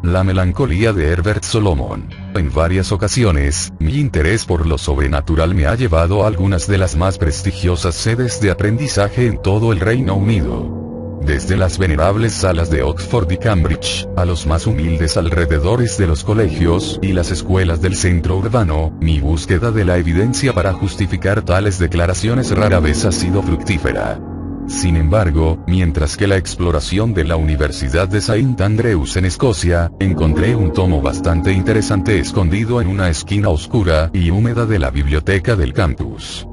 La melancolía de Herbert Solomon. En varias ocasiones, mi interés por lo sobrenatural me ha llevado a algunas de las más prestigiosas sedes de aprendizaje en todo el Reino Unido. Desde las venerables salas de Oxford y Cambridge, a los más humildes alrededores de los colegios y las escuelas del centro urbano, mi búsqueda de la evidencia para justificar tales declaraciones rara vez ha sido fructífera. Sin embargo, mientras que la exploración de la Universidad de St. Andrews en Escocia, encontré un tomo bastante interesante escondido en una esquina oscura y húmeda de la biblioteca del campus.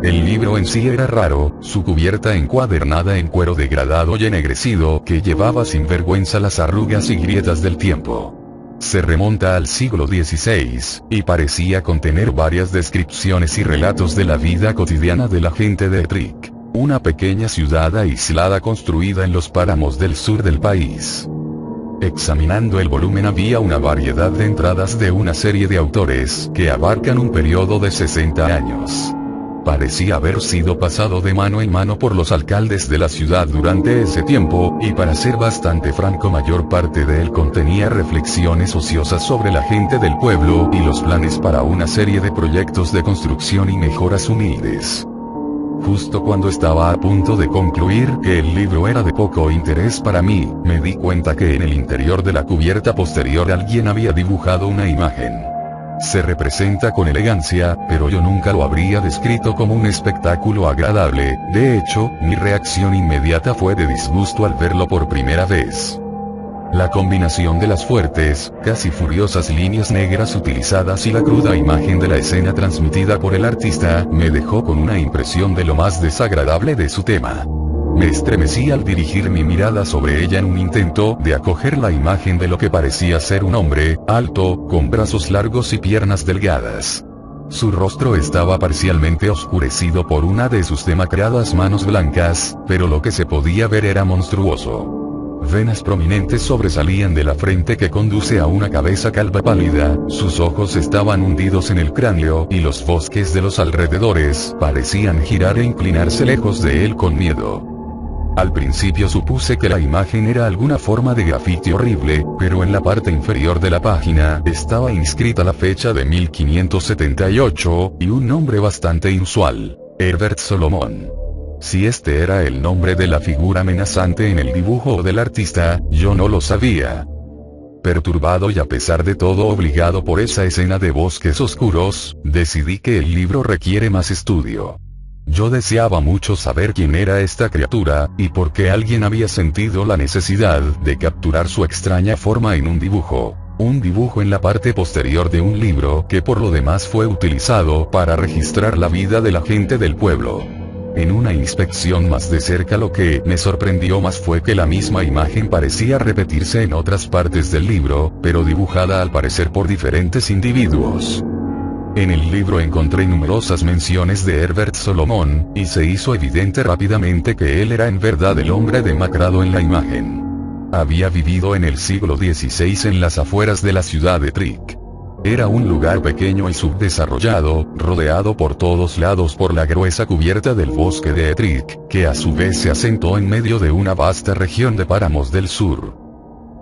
El libro en sí era raro, su cubierta encuadernada en cuero degradado y ennegrecido que llevaba sin vergüenza las arrugas y grietas del tiempo. Se remonta al siglo XVI, y parecía contener varias descripciones y relatos de la vida cotidiana de la gente de Ettrick, una pequeña ciudad aislada construida en los páramos del sur del país. Examinando el volumen había una variedad de entradas de una serie de autores que abarcan un periodo de 60 años. Parecía haber sido pasado de mano en mano por los alcaldes de la ciudad durante ese tiempo, y para ser bastante franco mayor parte de él contenía reflexiones ociosas sobre la gente del pueblo y los planes para una serie de proyectos de construcción y mejoras humildes. Justo cuando estaba a punto de concluir que el libro era de poco interés para mí, me di cuenta que en el interior de la cubierta posterior alguien había dibujado una imagen. Se representa con elegancia, pero yo nunca lo habría descrito como un espectáculo agradable. De hecho, mi reacción inmediata fue de disgusto al verlo por primera vez. La combinación de las fuertes, casi furiosas líneas negras utilizadas y la cruda imagen de la escena transmitida por el artista, me dejó con una impresión de lo más desagradable de su tema. Me estremecí al dirigir mi mirada sobre ella en un intento de acoger la imagen de lo que parecía ser un hombre, alto, con brazos largos y piernas delgadas. Su rostro estaba parcialmente oscurecido por una de sus demacradas manos blancas, pero lo que se podía ver era monstruoso. Venas prominentes sobresalían de la frente que conduce a una cabeza calva pálida, sus ojos estaban hundidos en el cráneo y los bosques de los alrededores parecían girar e inclinarse lejos de él con miedo. Al principio supuse que la imagen era alguna forma de grafiti horrible, pero en la parte inferior de la página estaba inscrita la fecha de 1578, y un nombre bastante inusual: Herbert Solomon. Si este era el nombre de la figura amenazante en el dibujo o del artista, yo no lo sabía. Perturbado y a pesar de todo obligado por esa escena de bosques oscuros, decidí que el libro requiere más estudio. Yo deseaba mucho saber quién era esta criatura, y por qué alguien había sentido la necesidad de capturar su extraña forma en un dibujo. Un dibujo en la parte posterior de un libro que por lo demás fue utilizado para registrar la vida de la gente del pueblo. En una inspección más de cerca lo que me sorprendió más fue que la misma imagen parecía repetirse en otras partes del libro, pero dibujada al parecer por diferentes individuos. En el libro encontré numerosas menciones de Herbert Solomon, y se hizo evidente rápidamente que él era en verdad el hombre demacrado en la imagen. Había vivido en el siglo XVI en las afueras de la ciudad de Ettrick. Era un lugar pequeño y subdesarrollado, rodeado por todos lados por la gruesa cubierta del bosque de Ettrick, que a su vez se asentó en medio de una vasta región de páramos del sur.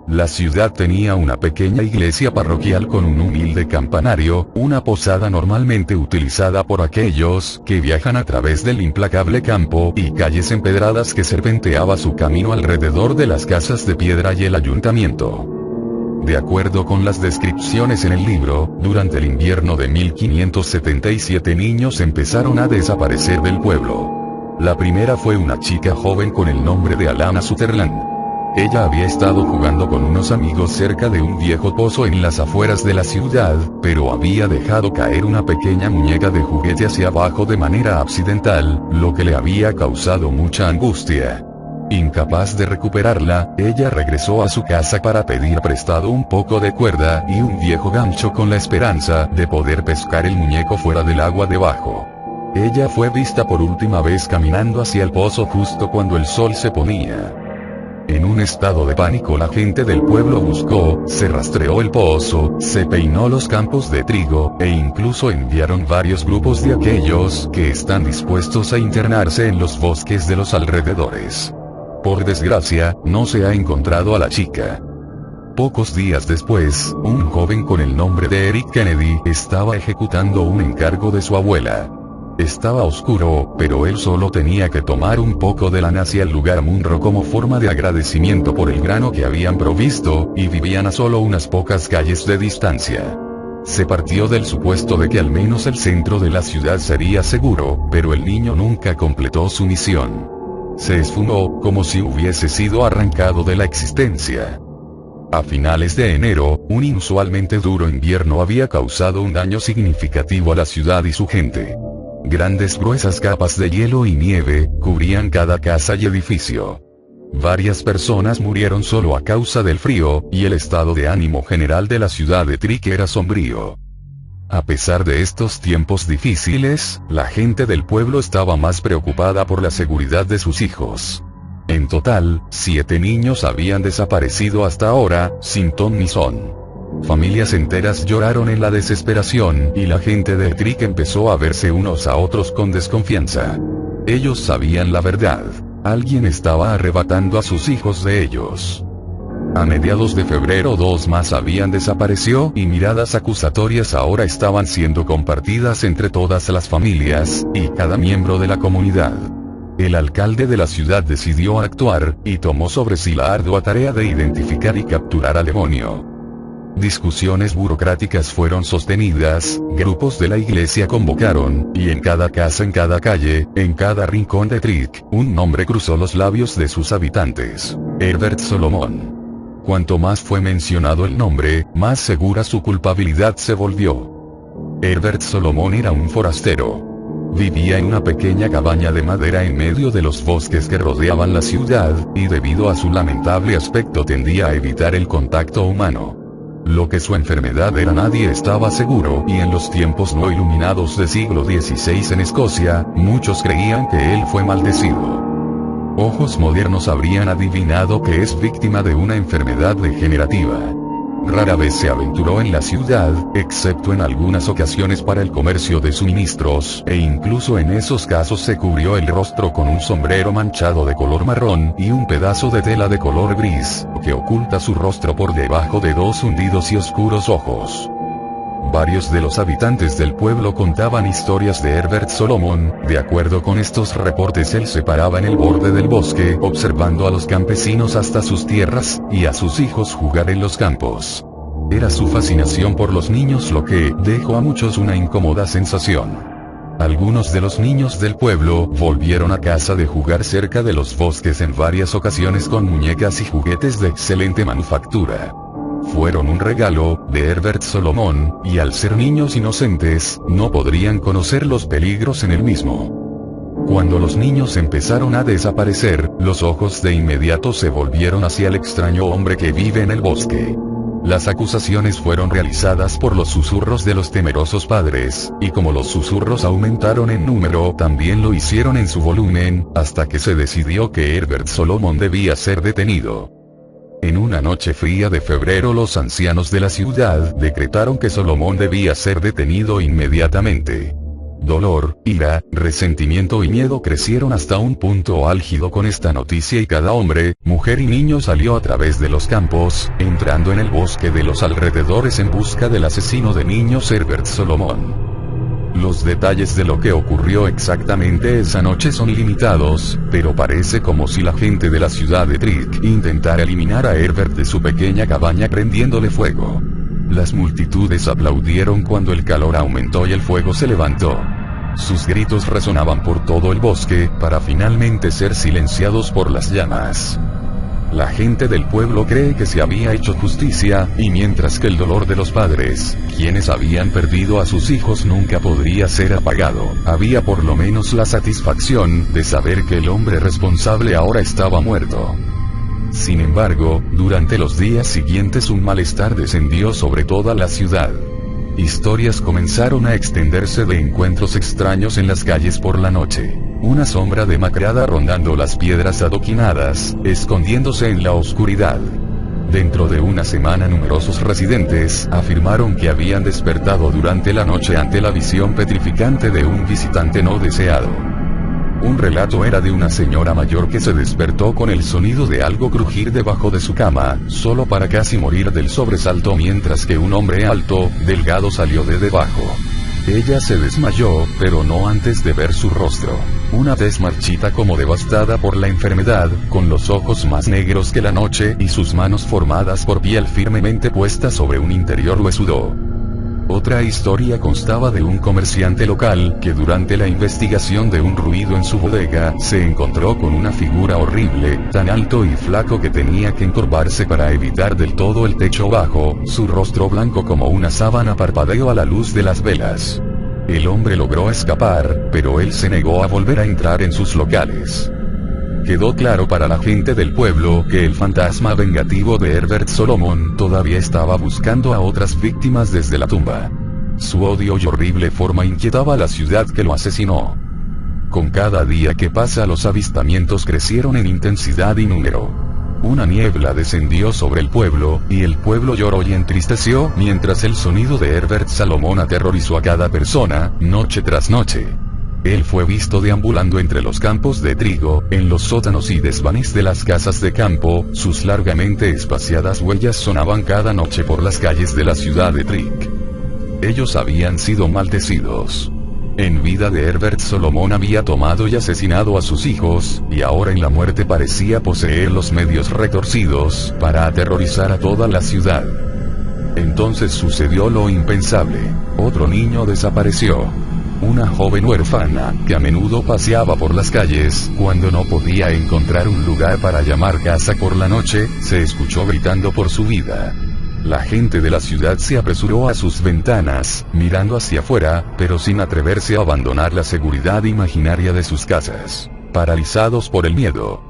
La ciudad tenía una pequeña iglesia parroquial con un humilde campanario, una posada normalmente utilizada por aquellos que viajan a través del implacable campo, y calles empedradas que serpenteaba su camino alrededor de las casas de piedra y el ayuntamiento. De acuerdo con las descripciones en el libro, durante el invierno de 1577 niños empezaron a desaparecer del pueblo. La primera fue una chica joven con el nombre de Alana Sutherland. Ella había estado jugando con unos amigos cerca de un viejo pozo en las afueras de la ciudad, pero había dejado caer una pequeña muñeca de juguete hacia abajo de manera accidental, lo que le había causado mucha angustia. Incapaz de recuperarla, ella regresó a su casa para pedir prestado un poco de cuerda y un viejo gancho con la esperanza de poder pescar el muñeco fuera del agua debajo. Ella fue vista por última vez caminando hacia el pozo justo cuando el sol se ponía. En un estado de pánico la gente del pueblo buscó, se rastreó el pozo, se peinó los campos de trigo, e incluso enviaron varios grupos de aquellos que están dispuestos a internarse en los bosques de los alrededores. Por desgracia, no se ha encontrado a la chica. Pocos días después, un joven con el nombre de Eric Kennedy estaba ejecutando un encargo de su abuela. Estaba oscuro, pero él solo tenía que tomar un poco de lana hacia el lugar Munro como forma de agradecimiento por el grano que habían provisto, y vivían a solo unas pocas calles de distancia. Se partió del supuesto de que al menos el centro de la ciudad sería seguro, pero el niño nunca completó su misión. Se esfumó, como si hubiese sido arrancado de la existencia. A finales de enero, un inusualmente duro invierno había causado un daño significativo a la ciudad y su gente. Grandes gruesas capas de hielo y nieve cubrían cada casa y edificio. Varias personas murieron solo a causa del frío, y el estado de ánimo general de la ciudad de Trick era sombrío. A pesar de estos tiempos difíciles, la gente del pueblo estaba más preocupada por la seguridad de sus hijos. En total, 7 niños habían desaparecido hasta ahora, sin ton ni son. Familias enteras lloraron en la desesperación, y la gente de Trick empezó a verse unos a otros con desconfianza. Ellos sabían la verdad. Alguien estaba arrebatando a sus hijos de ellos. A mediados de febrero 2 más habían desaparecido, y miradas acusatorias ahora estaban siendo compartidas entre todas las familias, y cada miembro de la comunidad. El alcalde de la ciudad decidió actuar, y tomó sobre sí la ardua tarea de identificar y capturar al demonio. Discusiones burocráticas fueron sostenidas, grupos de la iglesia convocaron, y en cada casa, en cada calle, en cada rincón de Trick, un nombre cruzó los labios de sus habitantes: Herbert Solomon. Cuanto más fue mencionado el nombre, más segura su culpabilidad se volvió. Herbert Solomon era un forastero. Vivía en una pequeña cabaña de madera en medio de los bosques que rodeaban la ciudad, y debido a su lamentable aspecto tendía a evitar el contacto humano. Lo que su enfermedad era nadie estaba seguro, y en los tiempos no iluminados del siglo XVI en Escocia, muchos creían que él fue maldecido. Ojos modernos habrían adivinado que es víctima de una enfermedad degenerativa. Rara vez se aventuró en la ciudad, excepto en algunas ocasiones para el comercio de suministros, e incluso en esos casos se cubrió el rostro con un sombrero manchado de color marrón, y un pedazo de tela de color gris, que oculta su rostro por debajo de 2 hundidos y oscuros ojos. Varios de los habitantes del pueblo contaban historias de Herbert Solomon. De acuerdo con estos reportes, él se paraba en el borde del bosque, observando a los campesinos hasta sus tierras, y a sus hijos jugar en los campos. Era su fascinación por los niños lo que dejó a muchos una incómoda sensación. Algunos de los niños del pueblo volvieron a casa de jugar cerca de los bosques en varias ocasiones con muñecas y juguetes de excelente manufactura. Fueron un regalo de Herbert Solomon, y al ser niños inocentes, no podrían conocer los peligros en el mismo. Cuando los niños empezaron a desaparecer, los ojos de inmediato se volvieron hacia el extraño hombre que vive en el bosque. Las acusaciones fueron realizadas por los susurros de los temerosos padres, y como los susurros aumentaron en número, también lo hicieron en su volumen, hasta que se decidió que Herbert Solomon debía ser detenido. En una noche fría de febrero, los ancianos de la ciudad decretaron que Solomon debía ser detenido inmediatamente. Dolor, ira, resentimiento y miedo crecieron hasta un punto álgido con esta noticia, y cada hombre, mujer y niño salió a través de los campos, entrando en el bosque de los alrededores en busca del asesino de niños Herbert Solomon. Los detalles de lo que ocurrió exactamente esa noche son limitados, pero parece como si la gente de la ciudad de Trick intentara eliminar a Herbert de su pequeña cabaña prendiéndole fuego. Las multitudes aplaudieron cuando el calor aumentó y el fuego se levantó. Sus gritos resonaban por todo el bosque, para finalmente ser silenciados por las llamas. La gente del pueblo cree que se había hecho justicia, y mientras que el dolor de los padres, quienes habían perdido a sus hijos, nunca podría ser apagado, había por lo menos la satisfacción de saber que el hombre responsable ahora estaba muerto. Sin embargo, durante los días siguientes un malestar descendió sobre toda la ciudad. Historias comenzaron a extenderse de encuentros extraños en las calles por la noche. Una sombra demacrada rondando las piedras adoquinadas, escondiéndose en la oscuridad. Dentro de una semana numerosos residentes afirmaron que habían despertado durante la noche ante la visión petrificante de un visitante no deseado. Un relato era de una señora mayor que se despertó con el sonido de algo crujir debajo de su cama, solo para casi morir del sobresalto mientras que un hombre alto, delgado salió de debajo. Ella se desmayó, pero no antes de ver su rostro. Una tez marchita como devastada por la enfermedad, con los ojos más negros que la noche y sus manos formadas por piel firmemente puesta sobre un interior huesudo. Otra historia constaba de un comerciante local que durante la investigación de un ruido en su bodega se encontró con una figura horrible, tan alto y flaco que tenía que encorvarse para evitar del todo el techo bajo, su rostro blanco como una sábana parpadeó a la luz de las velas. El hombre logró escapar, pero él se negó a volver a entrar en sus locales. Quedó claro para la gente del pueblo que el fantasma vengativo de Herbert Solomon todavía estaba buscando a otras víctimas desde la tumba. Su odio y horrible forma inquietaba a la ciudad que lo asesinó. Con cada día que pasa los avistamientos crecieron en intensidad y número. Una niebla descendió sobre el pueblo, y el pueblo lloró y entristeció mientras el sonido de Herbert Solomon aterrorizó a cada persona, noche tras noche. Él fue visto deambulando entre los campos de trigo, en los sótanos y desvanes de las casas de campo, sus largamente espaciadas huellas sonaban cada noche por las calles de la ciudad de Trick. Ellos habían sido maldecidos. En vida de Herbert Solomon había tomado y asesinado a sus hijos, y ahora en la muerte parecía poseer los medios retorcidos para aterrorizar a toda la ciudad. Entonces sucedió lo impensable. Otro niño desapareció. Una joven huérfana, que a menudo paseaba por las calles, cuando no podía encontrar un lugar para llamar casa por la noche, se escuchó gritando por su vida. La gente de la ciudad se apresuró a sus ventanas, mirando hacia afuera, pero sin atreverse a abandonar la seguridad imaginaria de sus casas, paralizados por el miedo.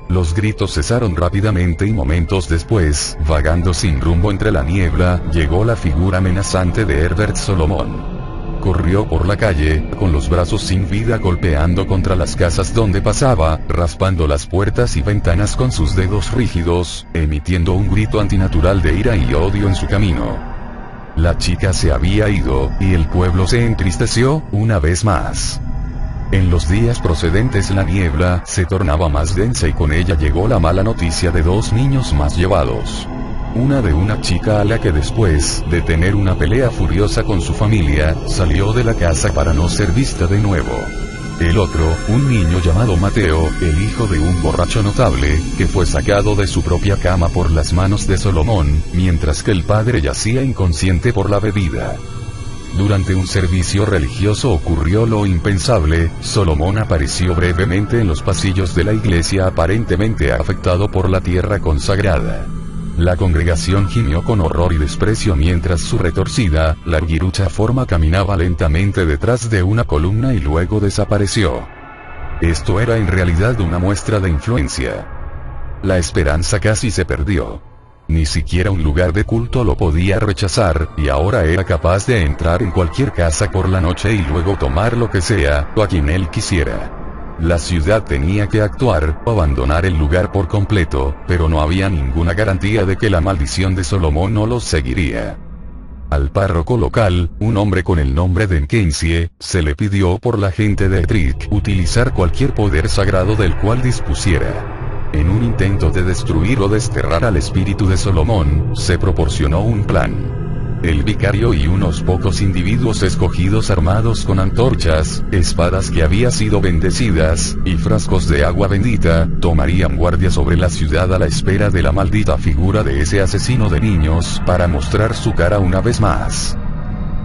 Los gritos cesaron rápidamente y momentos después, vagando sin rumbo entre la niebla, llegó la figura amenazante de Herbert Solomon. Corrió por la calle, con los brazos sin vida golpeando contra las casas donde pasaba, raspando las puertas y ventanas con sus dedos rígidos, emitiendo un grito antinatural de ira y odio en su camino. La chica se había ido, y el pueblo se entristeció, una vez más. En los días procedentes la niebla se tornaba más densa y con ella llegó la mala noticia de 2 niños más llevados. Una de una chica a la que después de tener una pelea furiosa con su familia, salió de la casa para no ser vista de nuevo. El otro, un niño llamado Mateo, el hijo de un borracho notable, que fue sacado de su propia cama por las manos de Solomon, mientras que el padre yacía inconsciente por la bebida. Durante un servicio religioso ocurrió lo impensable, Solomon apareció brevemente en los pasillos de la iglesia aparentemente afectado por la tierra consagrada. La congregación gimió con horror y desprecio mientras su retorcida, larguirucha forma caminaba lentamente detrás de una columna y luego desapareció. Esto era en realidad una muestra de influencia. La esperanza casi se perdió. Ni siquiera un lugar de culto lo podía rechazar, y ahora era capaz de entrar en cualquier casa por la noche y luego tomar lo que sea, o a quien él quisiera. La ciudad tenía que actuar, o abandonar el lugar por completo, pero no había ninguna garantía de que la maldición de Solomon no los seguiría. Al párroco local, un hombre con el nombre de Mackenzie, se le pidió por la gente de Trick utilizar cualquier poder sagrado del cual dispusiera. En un intento de destruir o desterrar al espíritu de Solomon, se proporcionó un plan. El vicario y unos pocos individuos escogidos armados con antorchas, espadas que habían sido bendecidas, y frascos de agua bendita, tomarían guardia sobre la ciudad a la espera de la maldita figura de ese asesino de niños para mostrar su cara una vez más.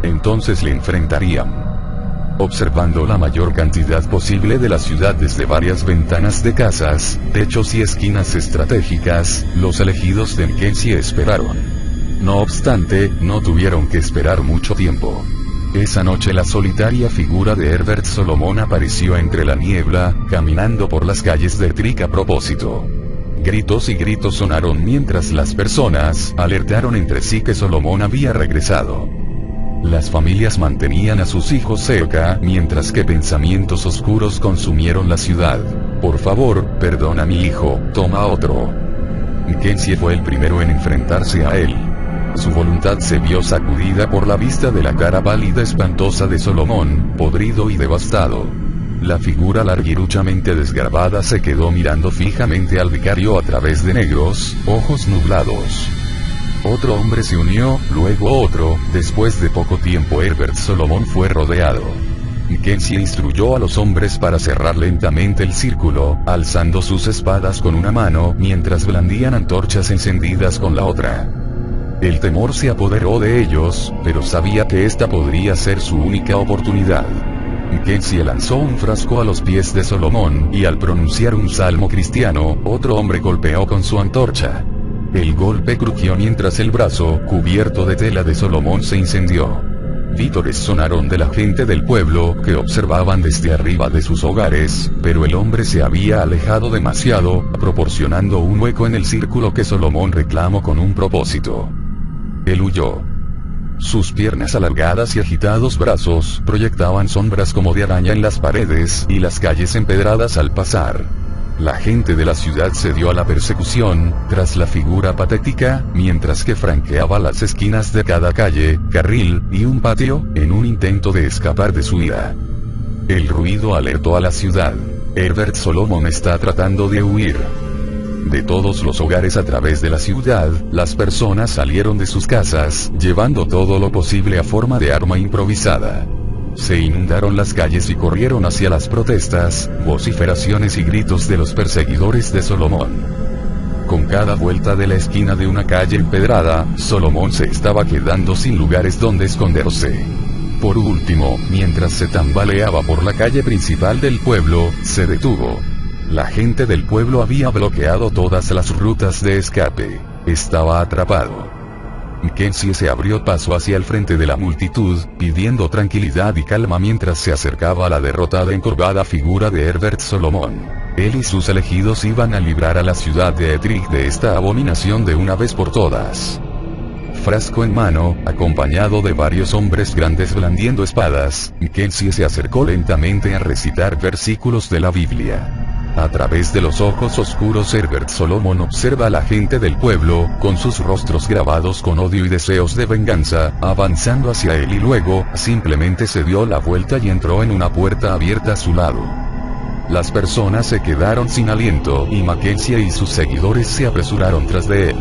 Entonces le enfrentarían. Observando la mayor cantidad posible de la ciudad desde varias ventanas de casas, techos y esquinas estratégicas, los elegidos de Mackenzie esperaron. No obstante, no tuvieron que esperar mucho tiempo. Esa noche la solitaria figura de Herbert Solomon apareció entre la niebla, caminando por las calles de Trick a propósito. Gritos y gritos sonaron mientras las personas alertaron entre sí que Solomon había regresado. Las familias mantenían a sus hijos cerca, mientras que pensamientos oscuros consumieron la ciudad. Por favor, perdona a mi hijo, toma otro. Mackenzie fue el primero en enfrentarse a él. Su voluntad se vio sacudida por la vista de la cara pálida espantosa de Solomon, podrido y devastado. La figura larguiruchamente desgarbada se quedó mirando fijamente al vicario a través de negros ojos nublados. Otro hombre se unió, luego otro. Después de poco tiempo Herbert Solomon fue rodeado. Mackenzie instruyó a los hombres para cerrar lentamente el círculo, alzando sus espadas con una mano mientras blandían antorchas encendidas con la otra. El temor se apoderó de ellos, pero sabía que esta podría ser su única oportunidad. Mackenzie lanzó un frasco a los pies de Solomon, y al pronunciar un salmo cristiano, otro hombre golpeó con su antorcha. El golpe crujió mientras el brazo, cubierto de tela de Solomon, se incendió. Vítores sonaron de la gente del pueblo, que observaban desde arriba de sus hogares, pero el hombre se había alejado demasiado, proporcionando un hueco en el círculo que Solomon reclamó con un propósito. Él huyó. Sus piernas alargadas y agitados brazos proyectaban sombras como de araña en las paredes y las calles empedradas al pasar. La gente de la ciudad se dio a la persecución, tras la figura patética, mientras que franqueaba las esquinas de cada calle, carril, y un patio, en un intento de escapar de su ira. El ruido alertó a la ciudad. Herbert Solomon está tratando de huir. De todos los hogares a través de la ciudad, las personas salieron de sus casas, llevando todo lo posible a forma de arma improvisada. Se inundaron las calles y corrieron hacia las protestas, vociferaciones y gritos de los perseguidores de Solomon. Con cada vuelta de la esquina de una calle empedrada, Solomon se estaba quedando sin lugares donde esconderse. Por último, mientras se tambaleaba por la calle principal del pueblo, se detuvo. La gente del pueblo había bloqueado todas las rutas de escape. Estaba atrapado. Mackenzie se abrió paso hacia el frente de la multitud, pidiendo tranquilidad y calma mientras se acercaba a la derrotada encorvada figura de Herbert Solomon. Él y sus elegidos iban a librar a la ciudad de Ettrick de esta abominación de una vez por todas. Frasco en mano, acompañado de varios hombres grandes blandiendo espadas, Mackenzie se acercó lentamente a recitar versículos de la Biblia. A través de los ojos oscuros Herbert Solomon observa a la gente del pueblo, con sus rostros grabados con odio y deseos de venganza, avanzando hacia él y luego, simplemente se dio la vuelta y entró en una puerta abierta a su lado. Las personas se quedaron sin aliento y Mackenzie y sus seguidores se apresuraron tras de él.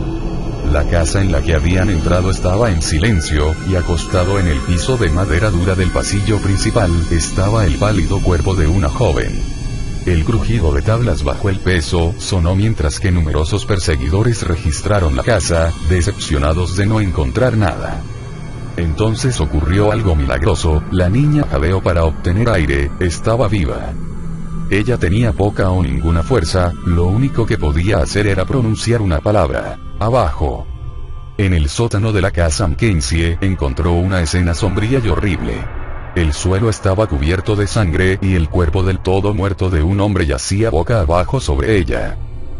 La casa en la que habían entrado estaba en silencio, y acostado en el piso de madera dura del pasillo principal, estaba el pálido cuerpo de una joven. El crujido de tablas bajo el peso sonó mientras que numerosos perseguidores registraron la casa, decepcionados de no encontrar nada. Entonces ocurrió algo milagroso, la niña jadeó para obtener aire, estaba viva. Ella tenía poca o ninguna fuerza, lo único que podía hacer era pronunciar una palabra: abajo. En el sótano de la casa Mackenzie encontró una escena sombría y horrible. El suelo estaba cubierto de sangre y el cuerpo del todo muerto de un hombre yacía boca abajo sobre ella.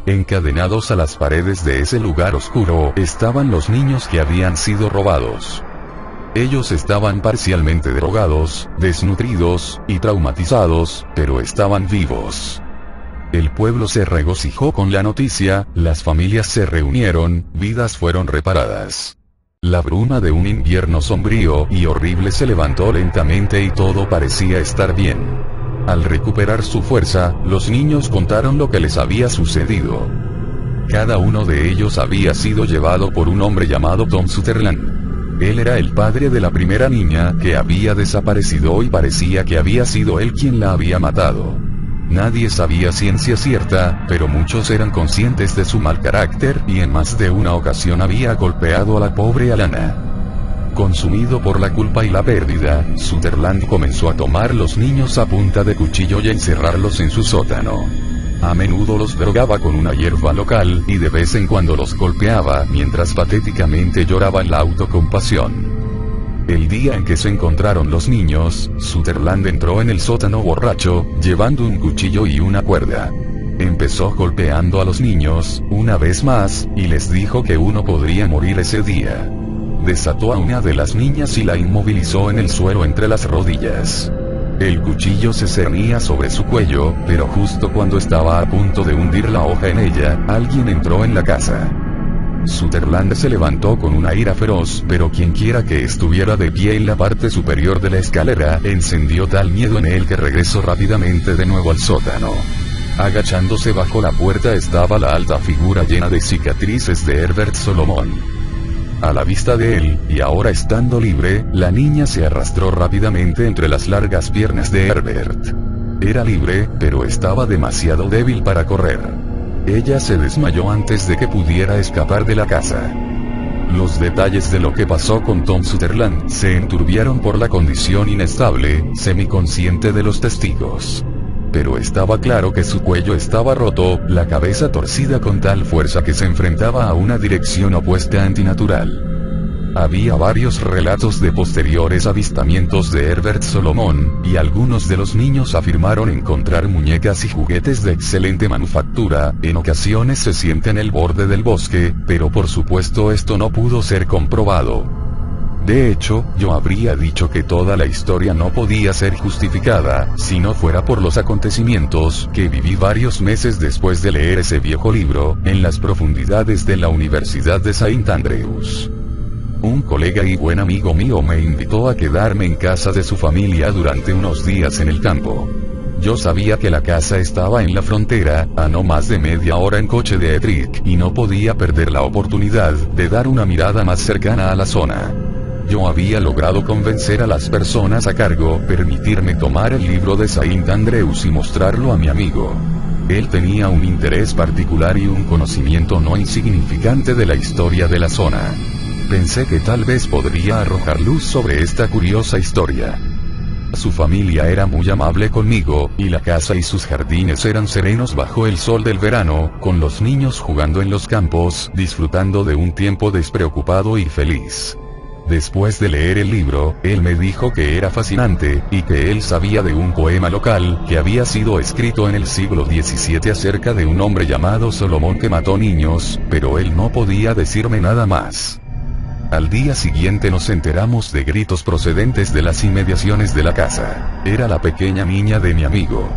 Encadenados a las paredes de ese lugar oscuro estaban los niños que habían sido robados. Ellos estaban parcialmente drogados, desnutridos y traumatizados, pero estaban vivos. El pueblo se regocijó con la noticia, las familias se reunieron, vidas fueron reparadas. La bruma de un invierno sombrío y horrible se levantó lentamente y todo parecía estar bien. Al recuperar su fuerza, los niños contaron lo que les había sucedido. Cada uno de ellos había sido llevado por un hombre llamado Tom Sutherland. Él era el padre de la primera niña que había desaparecido y parecía que había sido él quien la había matado. Nadie sabía ciencia cierta, pero muchos eran conscientes de su mal carácter y en más de una ocasión había golpeado a la pobre Alana. Consumido por la culpa y la pérdida, Sutherland comenzó a tomar los niños a punta de cuchillo y encerrarlos en su sótano. A menudo los drogaba con una hierba local y de vez en cuando los golpeaba mientras patéticamente lloraban la autocompasión. El día en que se encontraron los niños, Sutherland entró en el sótano borracho, llevando un cuchillo y una cuerda. Empezó golpeando a los niños, una vez más, y les dijo que uno podría morir ese día. Desató a una de las niñas y la inmovilizó en el suelo entre las rodillas. El cuchillo se cernía sobre su cuello, pero justo cuando estaba a punto de hundir la hoja en ella, alguien entró en la casa. Sutherland se levantó con una ira feroz, pero quienquiera que estuviera de pie en la parte superior de la escalera, encendió tal miedo en él que regresó rápidamente de nuevo al sótano. Agachándose bajo la puerta estaba la alta figura llena de cicatrices de Herbert Solomon. A la vista de él, y ahora estando libre, la niña se arrastró rápidamente entre las largas piernas de Herbert. Era libre, pero estaba demasiado débil para correr. Ella se desmayó antes de que pudiera escapar de la casa. Los detalles de lo que pasó con Tom Sutherland se enturbiaron por la condición inestable, semiconsciente de los testigos. Pero estaba claro que su cuello estaba roto, la cabeza torcida con tal fuerza que se enfrentaba a una dirección opuesta antinatural. Había varios relatos de posteriores avistamientos de Herbert Solomon, y algunos de los niños afirmaron encontrar muñecas y juguetes de excelente manufactura. En ocasiones se siente en el borde del bosque, pero por supuesto esto no pudo ser comprobado. De hecho, yo habría dicho que toda la historia no podía ser justificada, si no fuera por los acontecimientos que viví varios meses después de leer ese viejo libro, en las profundidades de la Universidad de St. Andrews. Un colega y buen amigo mío me invitó a quedarme en casa de su familia durante unos días en el campo. Yo sabía que la casa estaba en la frontera, a no más de media hora en coche de Ettrick, y no podía perder la oportunidad de dar una mirada más cercana a la zona. Yo había logrado convencer a las personas a cargo, permitirme tomar el libro de St. Andrews y mostrarlo a mi amigo. Él tenía un interés particular y un conocimiento no insignificante de la historia de la zona. Pensé que tal vez podría arrojar luz sobre esta curiosa historia. Su familia era muy amable conmigo, y la casa y sus jardines eran serenos bajo el sol del verano, con los niños jugando en los campos, disfrutando de un tiempo despreocupado y feliz. Después de leer el libro, él me dijo que era fascinante, y que él sabía de un poema local, que había sido escrito en el siglo XVII acerca de un hombre llamado Solomón que mató niños, pero él no podía decirme nada más. Al día siguiente nos enteramos de gritos procedentes de las inmediaciones de la casa. Era la pequeña niña de mi amigo.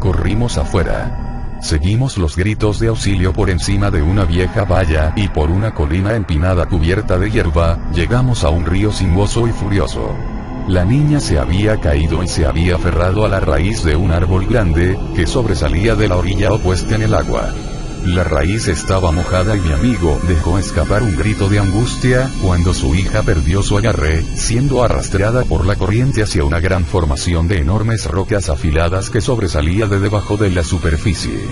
Corrimos afuera. Seguimos los gritos de auxilio por encima de una vieja valla, y por una colina empinada cubierta de hierba, llegamos a un río sinuoso y furioso. La niña se había caído y se había aferrado a la raíz de un árbol grande, que sobresalía de la orilla opuesta en el agua. La raíz estaba mojada y mi amigo dejó escapar un grito de angustia, cuando su hija perdió su agarre, siendo arrastrada por la corriente hacia una gran formación de enormes rocas afiladas que sobresalía de debajo de la superficie.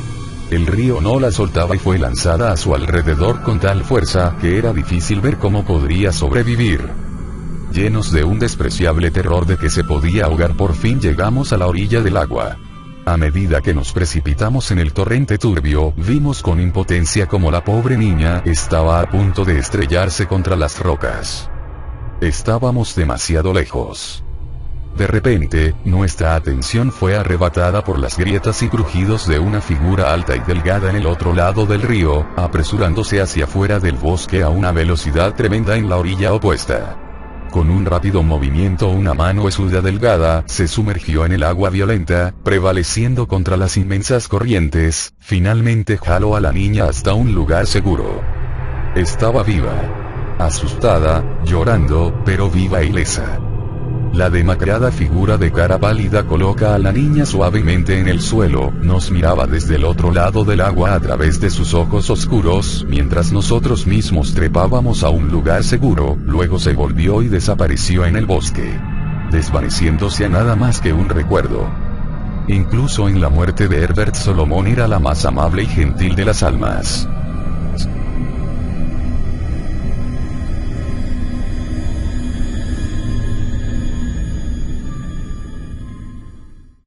El río no la soltaba y fue lanzada a su alrededor con tal fuerza que era difícil ver cómo podría sobrevivir. Llenos de un despreciable terror de que se podía ahogar, por fin llegamos a la orilla del agua. A medida que nos precipitamos en el torrente turbio, vimos con impotencia como la pobre niña estaba a punto de estrellarse contra las rocas. Estábamos demasiado lejos. De repente, nuestra atención fue arrebatada por las grietas y crujidos de una figura alta y delgada en el otro lado del río, apresurándose hacia afuera del bosque a una velocidad tremenda en la orilla opuesta. Con un rápido movimiento, una mano huesuda delgada se sumergió en el agua violenta, prevaleciendo contra las inmensas corrientes. Finalmente jaló a la niña hasta un lugar seguro. Estaba viva. Asustada, llorando, pero viva e ilesa. La demacrada figura de cara pálida coloca a la niña suavemente en el suelo, nos miraba desde el otro lado del agua a través de sus ojos oscuros, mientras nosotros mismos trepábamos a un lugar seguro, luego se volvió y desapareció en el bosque, desvaneciéndose a nada más que un recuerdo. Incluso en la muerte de Herbert Solomon era la más amable y gentil de las almas.